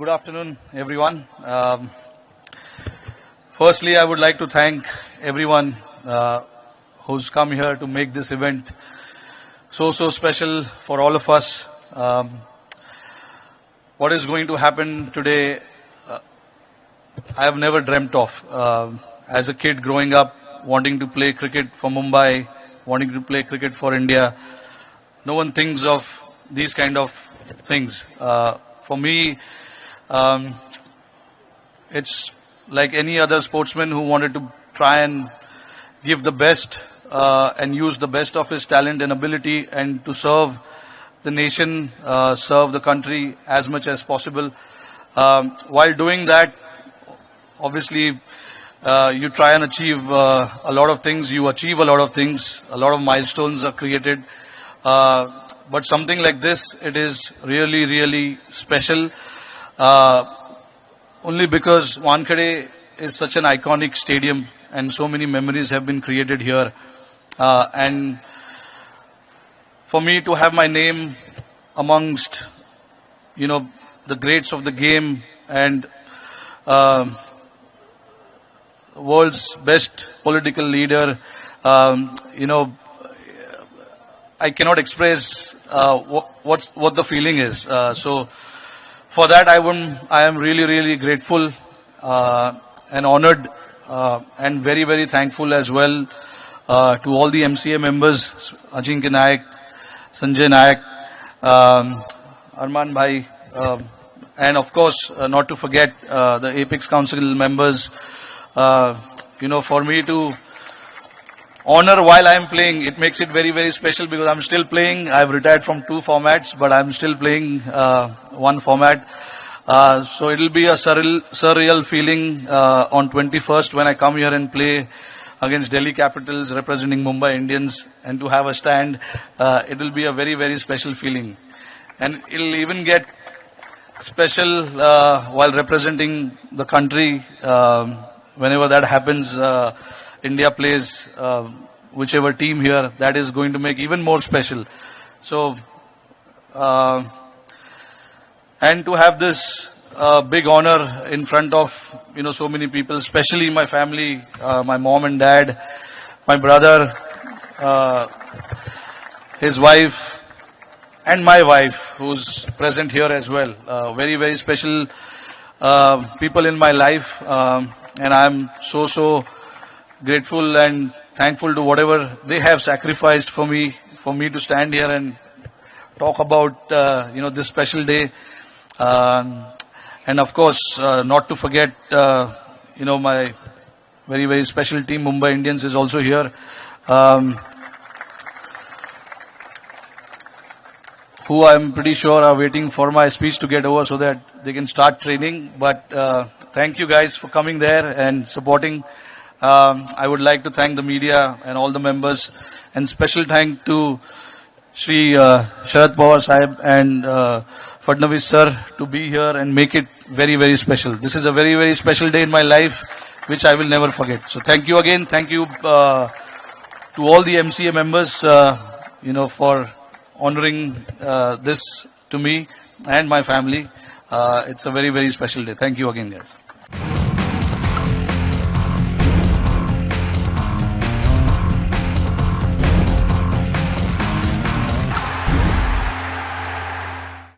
Good afternoon, everyone. Firstly, I would like to thank everyone who's come here to make this event so special for all of us. What is going to happen today, I have never dreamt of. As a kid growing up, wanting to play cricket for Mumbai, wanting to play cricket for India, no one thinks of these kind of things. For me, it's like any other sportsman who wanted to try and give the best and use the best of his talent and ability and to serve the nation, serve the country as much as possible. While doing that, obviously, you try and achieve a lot of things. You achieve a lot of things. A lot of milestones are created. But something like this, it is really special. Only because Wankhede is such an iconic stadium and so many memories have been created here. And for me to have my name amongst, the greats of the game and world's best political leader, I cannot express what the feeling is. So for that, I am really grateful and honored and very thankful as well to all the MCA members, Ajinkya Nayak, Sanjay Nayak, Arman Bhai, and of course, not to forget the Apex Council members. For me to honor while I am playing, it makes it very special because I'm still playing. I've retired from 2 formats, but I'm still playing 1 format. So it'll be a surreal feeling on 21st when I come here and play against Delhi Capitals representing Mumbai Indians, and to have a stand, it will be a very special feeling. And it'll even get special while representing the country. Whenever that happens, India plays whichever team here, that is going to make even more special. So, and to have this big honor in front of, so many people, especially my family, my mom and dad, my brother, his wife, and my wife, who's present here as well. Very special people in my life, and I'm so grateful and thankful to whatever they have sacrificed for me to stand here and talk about this special day. And of course, not to forget my very special team, Mumbai Indians, is also here, who I'm pretty sure are waiting for my speech to get over so that they can start training. But thank you guys for coming there and supporting. I would like to thank the media and all the members, and special thank to Shri Sharad Pawar Sahib and Fadnavis sir to be here and make it very special. This is a very special day in my life, which I will never forget. So thank you again. Thank you to all the MCA members, for honoring this to me and my family. It's a very special day. Thank you again, guys.